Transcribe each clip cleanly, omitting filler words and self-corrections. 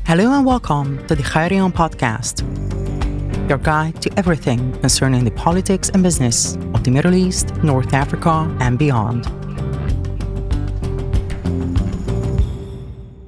Hello and welcome to the Iranian podcast, your guide to everything concerning the politics and business of the Middle East, North Africa, and beyond.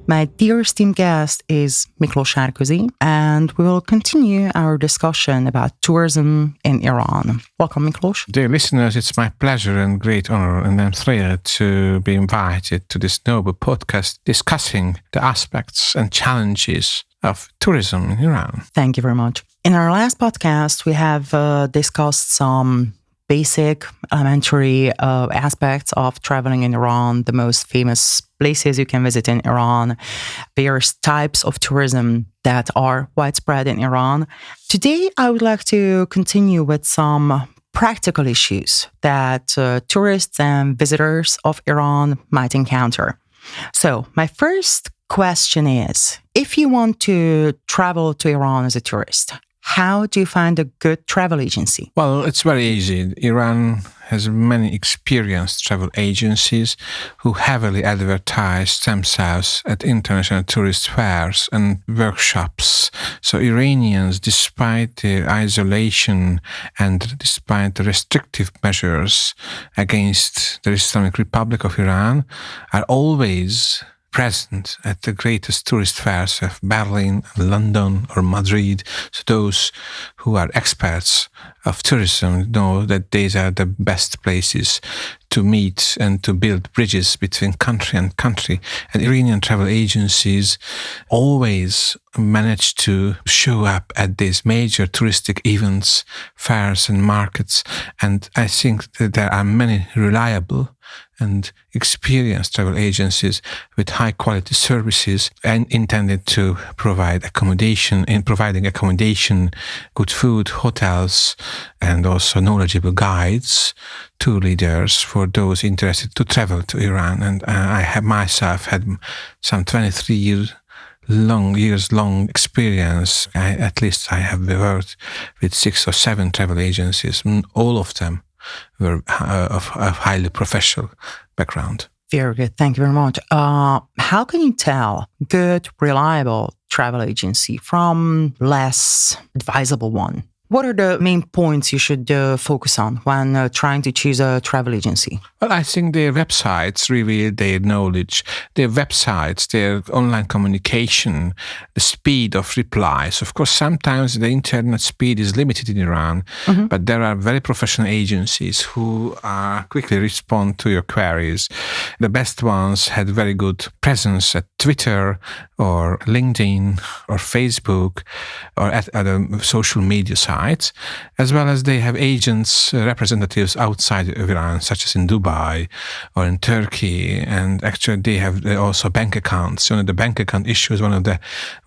My dear esteemed guest is Miklos Sárközi, and we will continue our discussion about tourism in Iran. Welcome, Miklos. Dear listeners, it's my pleasure and great honor, and I'm thrilled to be invited to this noble podcast discussing the aspects and challenges of tourism in Iran. Thank you very much. In our last podcast, we have discussed some basic, elementary aspects of traveling in Iran, the most famous places you can visit in Iran, various types of tourism that are widespread in Iran. Today, I would like to continue with some practical issues that tourists and visitors of Iran might encounter. So, my first question is, if you want to travel to Iran as a tourist, how do you find a good travel agency? Well, it's very easy. Iran has many experienced travel agencies who heavily advertise themselves at international tourist fairs and workshops. So Iranians, despite their isolation and despite the restrictive measures against the Islamic Republic of Iran, are always present at the greatest tourist fairs of Berlin, London, or Madrid. So those who are experts of tourism know that these are the best places to meet and to build bridges between country and country. And Iranian travel agencies always manage to show up at these major touristic events, fairs and markets. And I think that there are many reliable and experienced travel agencies with high quality services and intended to provide accommodation, good food, hotels, and also knowledgeable guides, tour leaders for those interested to travel to Iran. And I have myself had some 23 years long experience. At least I have worked with 6 or 7 travel agencies. All of them were of highly professional background. Very good. Thank you very much. How can you tell good, reliable travel agency from less advisable one? What are the main points you should focus on when trying to choose a travel agency? Well, I think their websites reveal their knowledge, their websites, their online communication, the speed of replies. Of course, sometimes the internet speed is limited in Iran, but there are very professional agencies who quickly respond to your queries. The best ones had very good presence at Twitter or LinkedIn or Facebook or at other social media sites, as well as they have agents, representatives outside of Iran, such as in Dubai or in Turkey. And actually they have also bank accounts. The bank account issue is one of the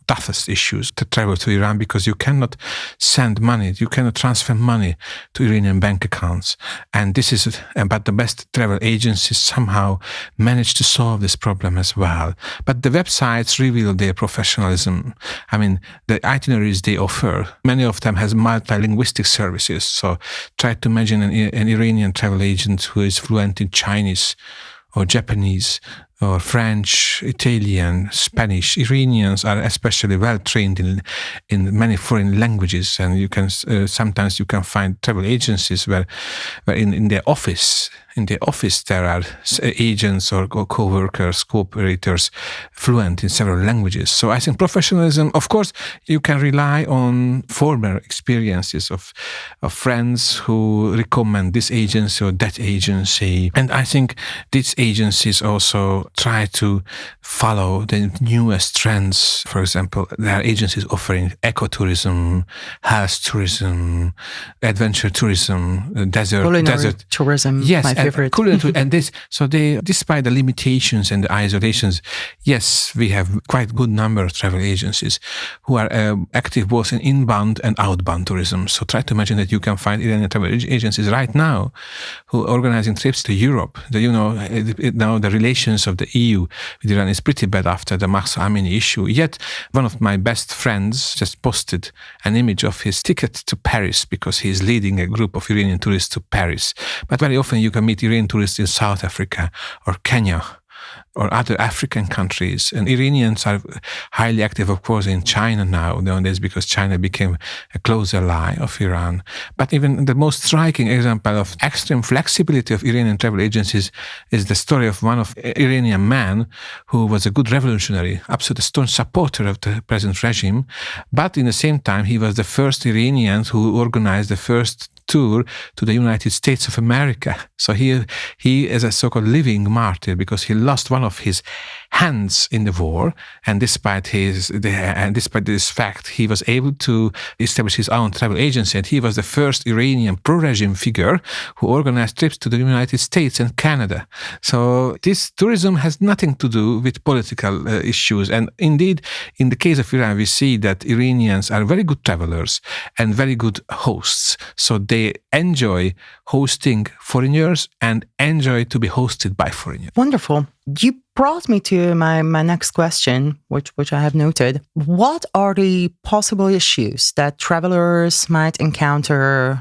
toughest issues to travel to Iran, because you cannot send money, you cannot transfer money to Iranian bank accounts. And this is, but the best travel agencies somehow manage to solve this problem as well. But the websites reveal their professionalism. I mean, the itineraries they offer, many of them has multilinguistic services. So try to imagine an Iranian travel agent who is fluent in Chinese or Japanese or French, Italian, Spanish. Iranians are especially well trained in many foreign languages, and you can sometimes you can find travel agencies where in their office there are agents or co-workers, cooperators fluent in several languages. So I think professionalism, of course, you can rely on former experiences of friends who recommend this agency or that agency. And I think these agencies also try to follow the newest trends. For example, there are agencies offering ecotourism, health tourism, adventure tourism, desert tourism. Yes, my favorite. And they, despite the limitations and the isolations, yes, we have quite a good number of travel agencies who are active both in inbound and outbound tourism. So try to imagine that you can find Iranian travel agencies right now who are organizing trips to Europe. Now the relations of the EU with Iran is pretty bad after the Mahsa Amini issue. Yet one of my best friends just posted an image of his ticket to Paris because he is leading a group of Iranian tourists to Paris. But very often you can meet Iranian tourists in South Africa or Kenya or other African countries. And Iranians are highly active, of course, in China nowadays, because China became a close ally of Iran. But even the most striking example of extreme flexibility of Iranian travel agencies is the story of one of Iranian man who was a good revolutionary, absolute staunch supporter of the present regime. But in the same time, he was the first Iranian who organized the first tour to the United States of America. So he is a so-called living martyr, because he lost one of his hands in the war, and despite this fact, he was able to establish his own travel agency, and he was the first Iranian pro-regime figure who organized trips to the United States and Canada. So this tourism has nothing to do with political issues, and indeed, in the case of Iran, we see that Iranians are very good travelers and very good hosts. So they enjoy hosting foreigners and enjoy to be hosted by foreigners. Wonderful. You brought me to my next question, which I have noted. What are the possible issues that travelers might encounter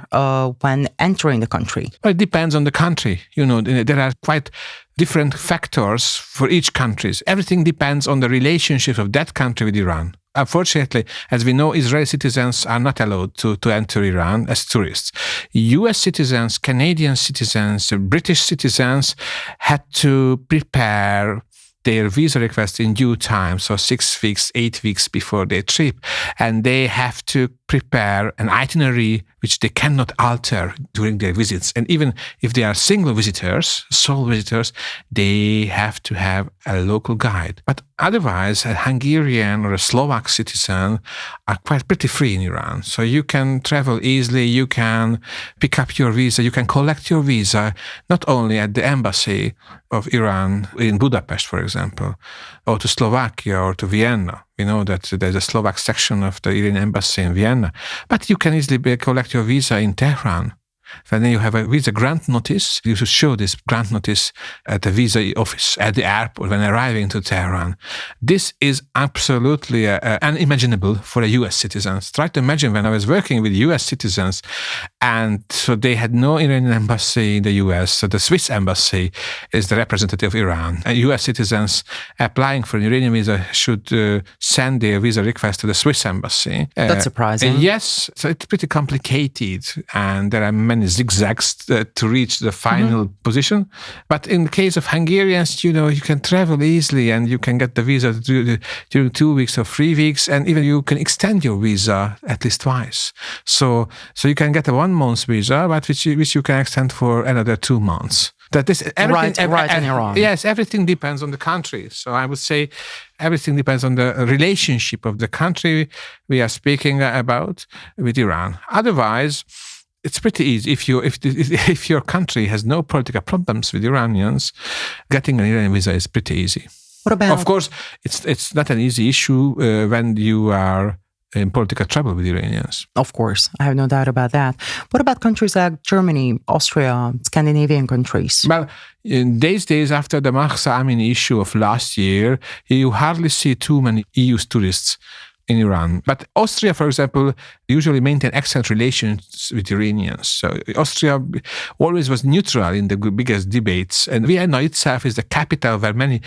when entering the country? Well, it depends on the country. There are quite different factors for each country. Everything depends on the relationship of that country with Iran. Unfortunately, as we know, Israeli citizens are not allowed to enter Iran as tourists. US citizens, Canadian citizens, British citizens had to prepare their visa request in due time, so 6 weeks, 8 weeks before their trip. And they have to prepare an itinerary which they cannot alter during their visits. And even if they are single visitors, sole visitors, they have to have a local guide. But otherwise, a Hungarian or a Slovak citizen are quite pretty free in Iran. So you can travel easily, you can pick up your visa, you can collect your visa, not only at the embassy of Iran in Budapest, for example, or to Slovakia or to Vienna. We know that there's a Slovak section of the Iranian embassy in Vienna, but you can easily collect your visa in Tehran. And then you have a visa grant notice. You should show this grant notice at the visa office at the airport when arriving to Tehran. This is absolutely unimaginable for a US citizens. Try to imagine when I was working with US citizens, and so they had no Iranian embassy in the US. So the Swiss embassy is the representative of Iran. And US citizens applying for an Iranian visa should send their visa request to the Swiss embassy. That's surprising. Yes, so it's pretty complicated, and there are many zigzags to reach the final position. But in the case of Hungarians, you can travel easily, and you can get the visa during 2 weeks or 3 weeks, and even you can extend your visa at least twice. So you can get a 1 month visa, but which you can extend for another 2 months. That this everything, right in Iran. Yes, everything depends on the country. So I would say everything depends on the relationship of the country we are speaking about with Iran. Otherwise, it's pretty easy. If your country has no political problems with Iranians, getting an Iranian visa is pretty easy. What about? Of course, it's not an easy issue when you are in political trouble with Iranians. Of course, I have no doubt about that. What about countries like Germany, Austria, Scandinavian countries? Well, in these days, after the Mahsa Amini issue of last year, you hardly see too many EU tourists in Iran. But Austria, for example, usually maintain excellent relations with Iranians. So Austria always was neutral in the biggest debates. And Vienna itself is the capital where many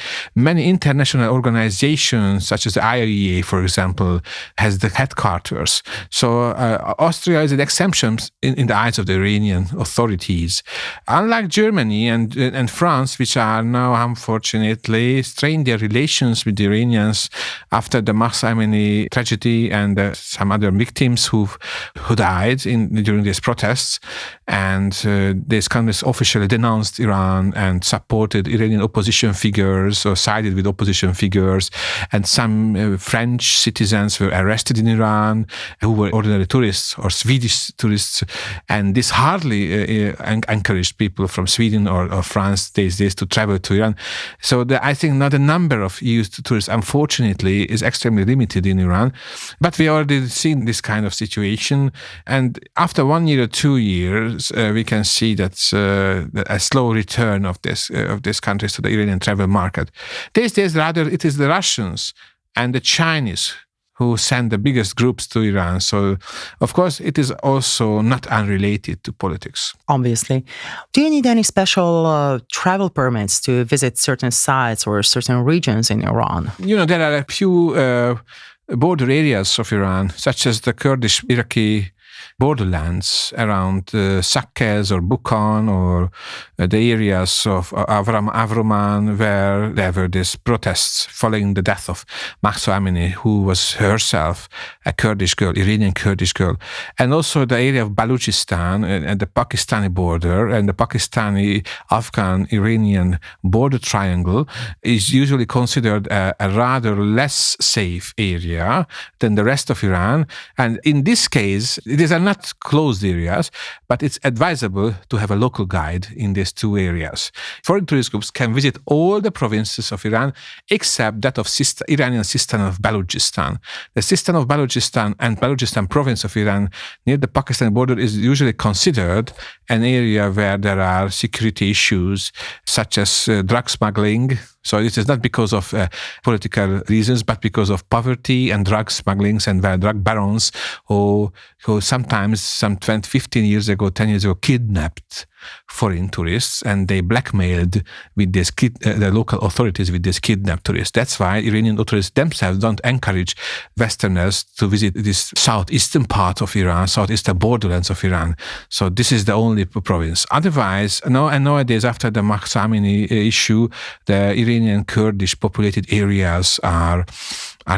international organizations, such as the IAEA, for example, has the headquarters. So Austria is an exemption in the eyes of the Iranian authorities. Unlike Germany and France, which are now unfortunately strained their relations with the Iranians after the Mahsa Amini tragedy and some other victims who died during these protests, and these countries officially denounced Iran and supported Iranian opposition figures or sided with opposition figures, and some French citizens were arrested in Iran who were ordinary tourists or Swedish tourists, and this hardly encouraged people from Sweden or France these days to travel to Iran. So I think now the number of EU tourists, unfortunately, is extremely limited in Iran. But we already seen this kind of situation, and after 1 year or 2 years, we can see that a slow return of these countries to the Iranian travel market. These days, rather, it is the Russians and the Chinese who send the biggest groups to Iran. So, of course, it is also not unrelated to politics. Obviously. Do you need any special travel permits to visit certain sites or certain regions in Iran? There are a few border areas of Iran, such as the Kurdish-Iraqi borderlands around Saqqez or Bukhan, or the areas of Avraman, where there were these protests following the death of Mahsa Amini, who was herself a Kurdish girl, Iranian Kurdish girl. And also the area of Balochistan and the Pakistani border, and the Pakistani-Afghan-Iranian border triangle is usually considered a rather less safe area than the rest of Iran. And in this case, these are not closed areas, but it's advisable to have a local guide in these two areas. Foreign tourist groups can visit all the provinces of Iran except that of Iranian Sistan of Balochistan. The Sistan of Balochistan and Balochistan province of Iran near the Pakistani border is usually considered an area where there are security issues such as drug smuggling. So it is not because of political reasons, but because of poverty and drug smugglings and drug barons who sometimes some 20, 15 years ago, 10 years ago, kidnapped foreign tourists, and they blackmailed with the local authorities with these kidnapped tourists. That's why Iranian authorities themselves don't encourage Westerners to visit this southeastern part of Iran, southeastern borderlands of Iran. So this is the only province. Otherwise, nowadays, after the Mahsa Amini issue, the Iranian Kurdish populated areas are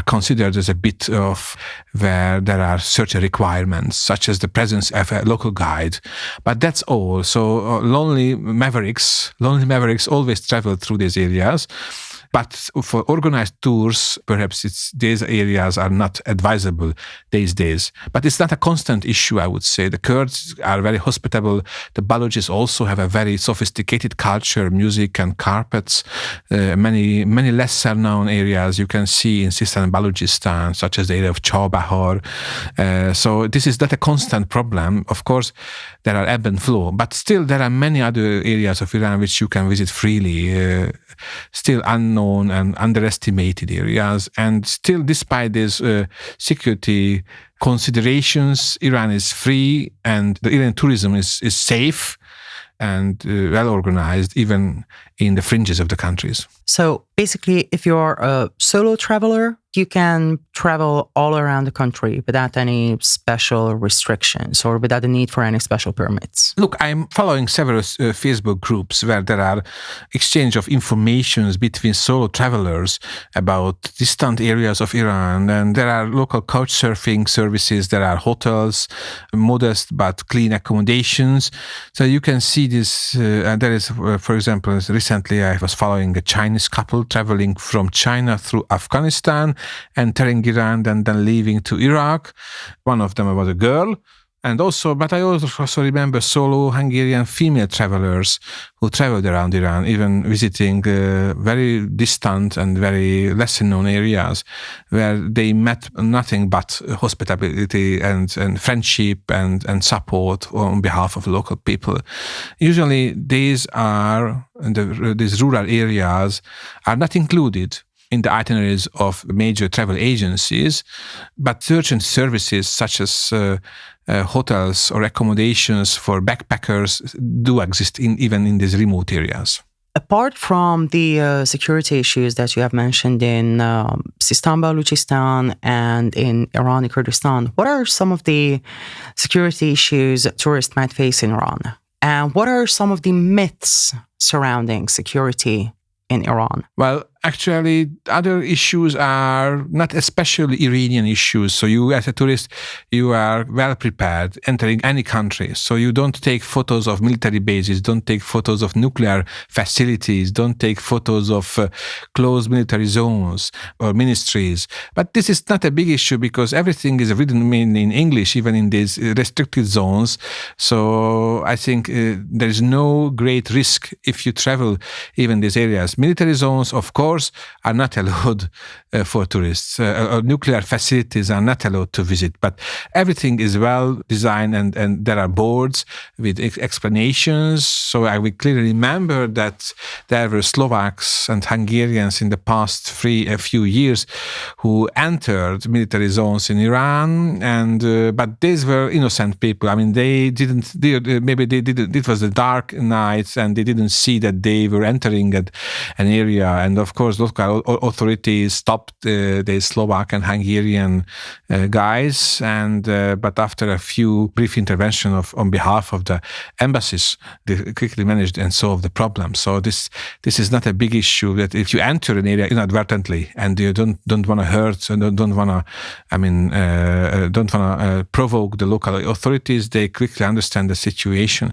considered as a bit of where there are certain requirements, such as the presence of a local guide. But that's all. So lonely mavericks always travel through these areas. But for organized tours, perhaps these areas are not advisable these days. But it's not a constant issue, I would say. The Kurds are very hospitable. The Balochis also have a very sophisticated culture, music and carpets. Many lesser known areas you can see in Sistan and Balochistan, such as the area of Chawbahar. So this is not a constant problem. Of course, there are ebb and flow. But still, there are many other areas of Iran which you can visit freely. Still unknown and underestimated areas. And still, despite these security considerations, Iran is free and the Iranian tourism is safe and well organized, even in the fringes of the countries. So basically, if you're a solo traveler, you can travel all around the country without any special restrictions or without the need for any special permits. Look, I'm following several Facebook groups where there are exchange of informations between solo travelers about distant areas of Iran, and there are local couch surfing services, there are hotels, modest but clean accommodations. So you can see this, and there is, for example, recently I was following a Chinese couple traveling from China through Afghanistan, entering Iran and then leaving to Iraq. One of them was a girl. But I also remember solo Hungarian female travelers who traveled around Iran, even visiting very distant and very lesser known areas where they met nothing but hospitality and friendship and support on behalf of local people. Usually these rural areas are not included in the itineraries of major travel agencies, but certain services such as hotels or accommodations for backpackers do exist even in these remote areas. Apart from the security issues that you have mentioned in Sistan, Balochistan and in Iranian Kurdistan, what are some of the security issues tourists might face in Iran? And what are some of the myths surrounding security in Iran? Well, actually, other issues are not especially Iranian issues. So you, as a tourist, you are well prepared entering any country. So you don't take photos of military bases, don't take photos of nuclear facilities, don't take photos of closed military zones or ministries. But this is not a big issue because everything is written in English, even in these restricted zones. So I think there is no great risk if you travel even these areas. Military zones, of course, wars are not allowed for tourists. Nuclear facilities are not allowed to visit. But everything is well designed, and there are boards with explanations. So I will clearly remember that there were Slovaks and Hungarians in the past a few years who entered military zones in Iran, and but these were innocent people. I mean, maybe they didn't. It was the dark nights, and they didn't see that they were entering an area. And of course, local authorities stopped the Slovak and Hungarian guys. But after a few brief intervention on behalf of the embassies, they quickly managed and solved the problem. So this is not a big issue. That if you enter an area inadvertently and you don't want to hurt and don't want to provoke the local authorities, they quickly understand the situation.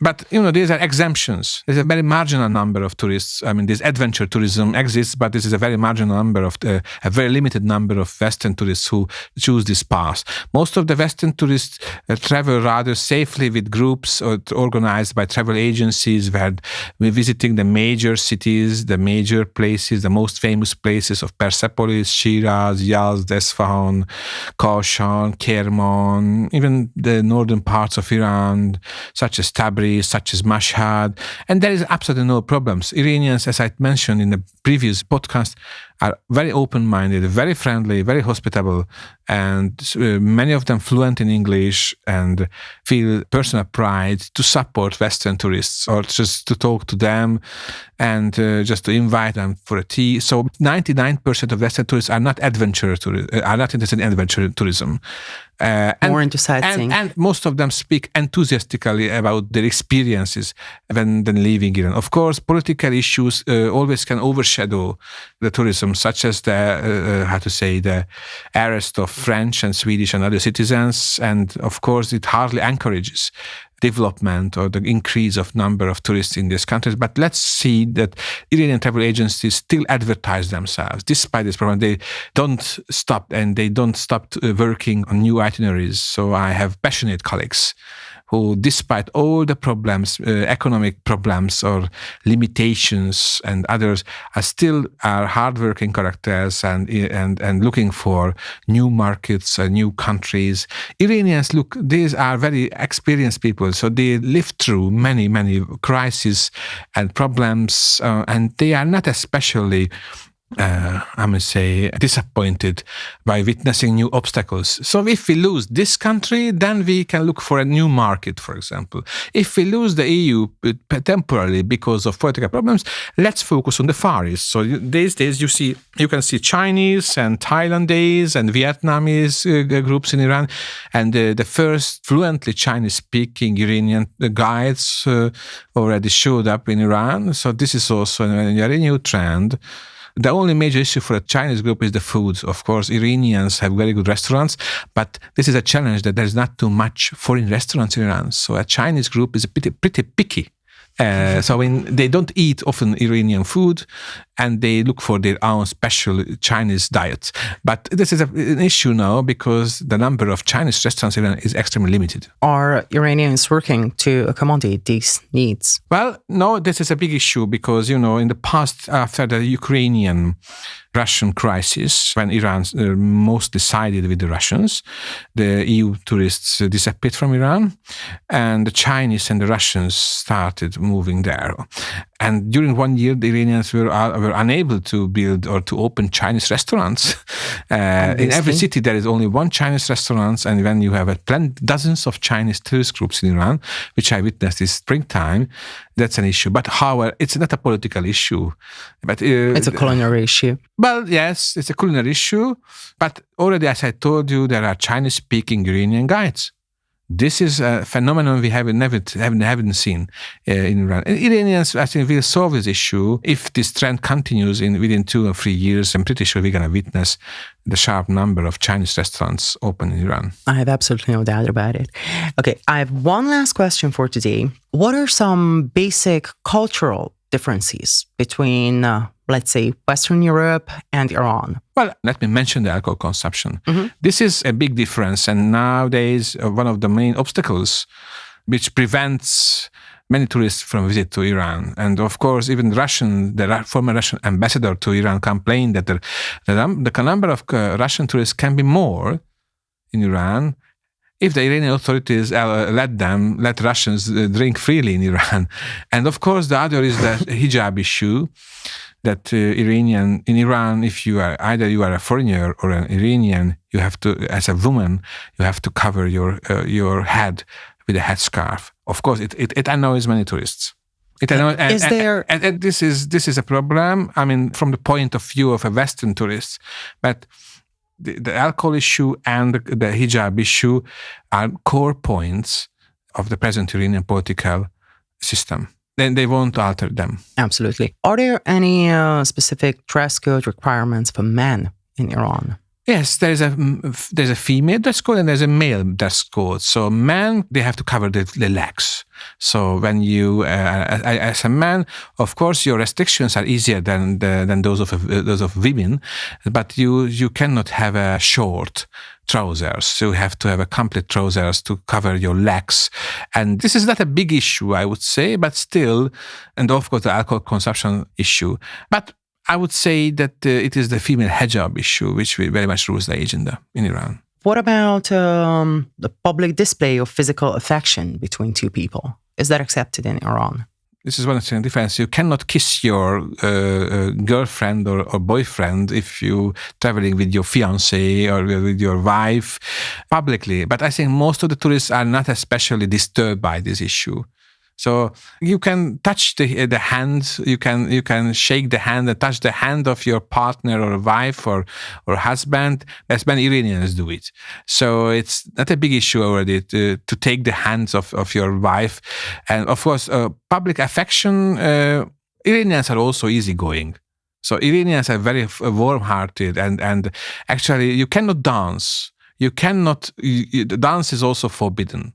But these are exemptions. There's a very marginal number of tourists. I mean, this adventure tourism exists, but this is a very marginal number of a very limited number of Western tourists who choose this path. Most of the Western tourists travel rather safely with groups or organized by travel agencies, where we're visiting the major cities, the major places, the most famous places of Persepolis, Shiraz, Yazd, Esfahan, Kashan, Kerman, even the northern parts of Iran, such as Tabriz, such as Mashhad. And there is absolutely no problems. Iranians, as I mentioned in the previous podcast, are very open-minded, very friendly, very hospitable, and many of them fluent in English and feel personal pride to support Western tourists or just to talk to them and just to invite them for a tea. So 99% of Western tourists are not are not interested in adventure tourism. More into sightseeing. And most of them speak enthusiastically about their experiences when leaving Iran. Of course, political issues always can overshadow the tourism, such as the arrest of French and Swedish and other citizens. And of course, it hardly encourages development or the increase of number of tourists in these countries. But let's see that Iranian travel agencies still advertise themselves. Despite this problem, they don't stop working on new itineraries. So I have passionate colleagues who, despite all the problems, economic problems or limitations and others, are hardworking characters and looking for new markets, new countries. Iranians, these are very experienced people, so they lived through many, many crises and problems, and they are not especially I must say, disappointed by witnessing new obstacles. So if we lose this country, then we can look for a new market, for example. If we lose the EU temporarily because of political problems, let's focus on the Far East. So these days you can see Chinese and Thailandese and Vietnamese groups in Iran, and the first fluently Chinese-speaking Iranian guides already showed up in Iran. So this is also a very new trend. The only major issue for a Chinese group is the food. Of course, Iranians have very good restaurants, but this is a challenge that there's not too much foreign restaurants in Iran. So a Chinese group is pretty picky. They don't eat often Iranian food, and they look for their own special Chinese diet. But this is an issue now because the number of Chinese restaurants in Iran is extremely limited. Are Iranians working to accommodate these needs? Well, no, this is a big issue because, in the past, after the Ukrainian-Russian crisis, when Iran mostly sided with the Russians, the EU tourists disappeared from Iran, and the Chinese and the Russians started moving there. And during 1 year, the Iranians were unable to build or to open Chinese restaurants. In every city, there is only one Chinese restaurant, and when you have dozens of Chinese tourist groups in Iran, which I witnessed this springtime, that's an issue. But however, it's not a political issue. But it's a culinary issue. Well, yes, it's a culinary issue. But already, as I told you, there are Chinese-speaking Iranian guides. This is a phenomenon we haven't seen in Iran. And Iranians, I think, will solve this issue if this trend continues within 2 or 3 years. I'm pretty sure we're going to witness the sharp number of Chinese restaurants open in Iran. I have absolutely no doubt about it. Okay, I have one last question for today. What are some basic cultural differences between, let's say, Western Europe and Iran? Well, let me mention the alcohol consumption. Mm-hmm. This is a big difference, and nowadays one of the main obstacles which prevents many tourists from visit to Iran. And of course, even the former Russian ambassador to Iran complained that the number of Russian tourists can be more in Iran if the Iranian authorities let Russians drink freely in Iran. And of course, the other is the hijab issue, that in Iran, if you are a foreigner or an Iranian, you have to, as a woman, you have to cover your head with a headscarf. Of course, it annoys many tourists. It annoys, and this is a problem. I mean, from the point of view of a Western tourist, but the alcohol issue and the hijab issue are core points of the present Iranian political system. Then they won't alter them. Absolutely. Are there any specific dress code requirements for men in Iran? Yes, there's a female dress code and there's a male dress code. So men, they have to cover the legs. So when you, as a man, of course, your restrictions are easier than those of women, but you cannot have a short trousers. So you have to have a complete trousers to cover your legs. And this is not a big issue, I would say, but still, and of course the alcohol consumption issue. But I would say that it is the female hijab issue which very much rules the agenda in Iran. What about the public display of physical affection between two people? Is that accepted in Iran? This is one of the difference. You cannot kiss your girlfriend or boyfriend if you traveling with your fiancé or with your wife publicly. But I think most of the tourists are not especially disturbed by this issue. So you can touch the hand, you can shake the hand and touch the hand of your partner or wife or husband, as many Iranians do it. So it's not a big issue already to take the hands of your wife. And of course, public affection, Iranians are also easygoing. So Iranians are very warm-hearted and actually you cannot dance. Dance is also forbidden.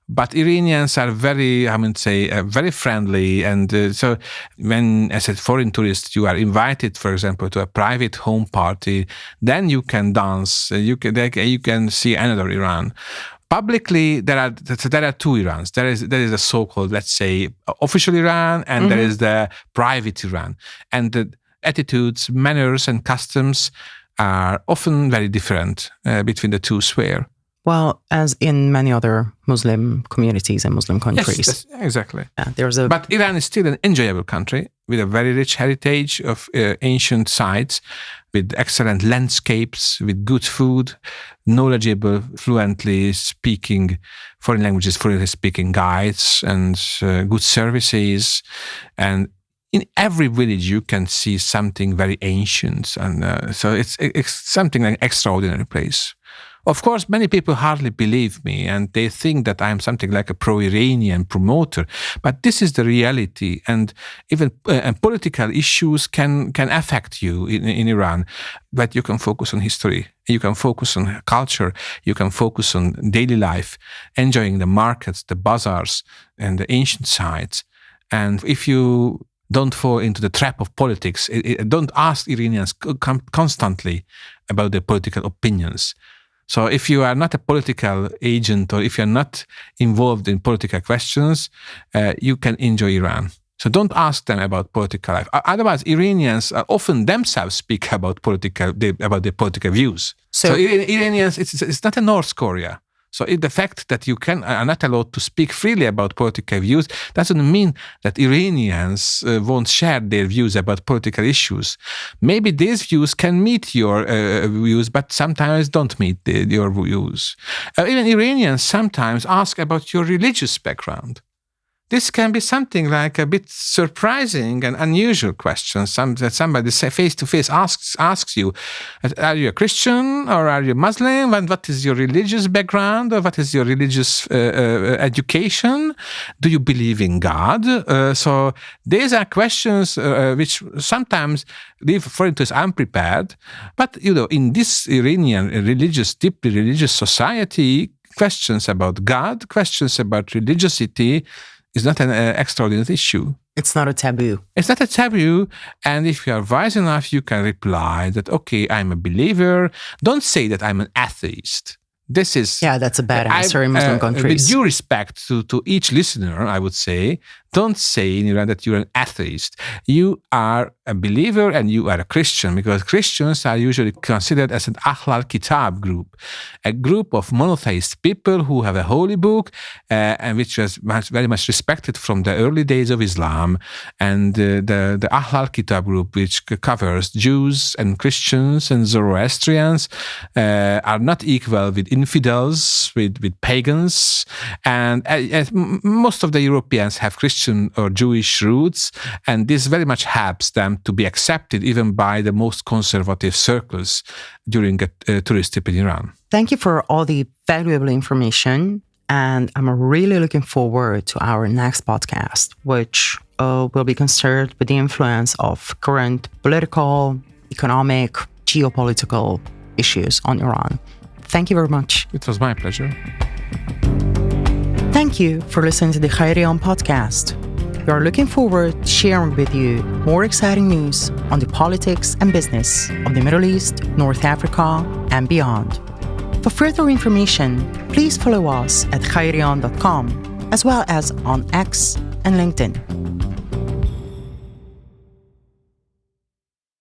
But Iranians are very, very friendly. And so when, as a foreign tourist, you are invited, for example, to a private home party, then you can dance, you can see another Iran. Publicly, there are two Irans. There is a so-called, let's say, official Iran, and there is the private Iran. And the attitudes, manners, and customs are often very different between the two spheres. Well, as in many other Muslim communities and Muslim countries. Yes, exactly. But Iran is still an enjoyable country with a very rich heritage of ancient sites, with excellent landscapes, with good food, knowledgeable, fluently speaking foreign languages, fluently speaking guides, and good services. And in every village, you can see something very ancient. And so it's something like an extraordinary place. Of course, many people hardly believe me and they think that I'm something like a pro-Iranian promoter, but this is the reality. And even political issues can affect you in Iran, but you can focus on history, you can focus on culture, you can focus on daily life, enjoying the markets, the bazaars, and the ancient sites. And if you don't fall into the trap of politics, don't ask Iranians constantly about their political opinions. So if you are not a political agent or if you're not involved in political questions, you can enjoy Iran. So don't ask them about political life. Otherwise, Iranians often themselves speak about their political views. So Iranians, it's not a North Korea. So the fact that you are not allowed to speak freely about political views doesn't mean that Iranians won't share their views about political issues. Maybe these views can meet your views, but sometimes don't meet your views. Even Iranians sometimes ask about your religious background. This can be something like a bit surprising and unusual question. That somebody face to face asks you, "Are you a Christian or are you Muslim? And what is your religious background or what is your religious education? Do you believe in God?" So these are questions which sometimes leave foreigners unprepared. But in this Iranian deeply religious society, questions about God, questions about religiosity is not an extraordinary issue. It's not a taboo. It's not a taboo. And if you are wise enough, you can reply that, okay, I'm a believer. Don't say that I'm an atheist. This is... Yeah, that's a bad answer in Muslim countries. With due respect to each listener, I would say, don't say in Iran that you're an atheist. You are a believer and you are a Christian, because Christians are usually considered as an Ahlul Kitab group, a group of monotheist people who have a holy book and which was very much respected from the early days of Islam. And the Ahlul Kitab group, which covers Jews and Christians and Zoroastrians, are not equal with infidels, with pagans, and most of the Europeans have Christian or Jewish roots, and this very much helps them to be accepted even by the most conservative circles during a tourist trip in Iran. Thank you for all the valuable information, and I'm really looking forward to our next podcast, which will be concerned with the influence of current political, economic, geopolitical issues on Iran. Thank you very much. It was my pleasure. Thank you for listening to the Iranian podcast. We are looking forward to sharing with you more exciting news on the politics and business of the Middle East, North Africa, and beyond. For further information, please follow us at khayrian.com, as well as on X and LinkedIn.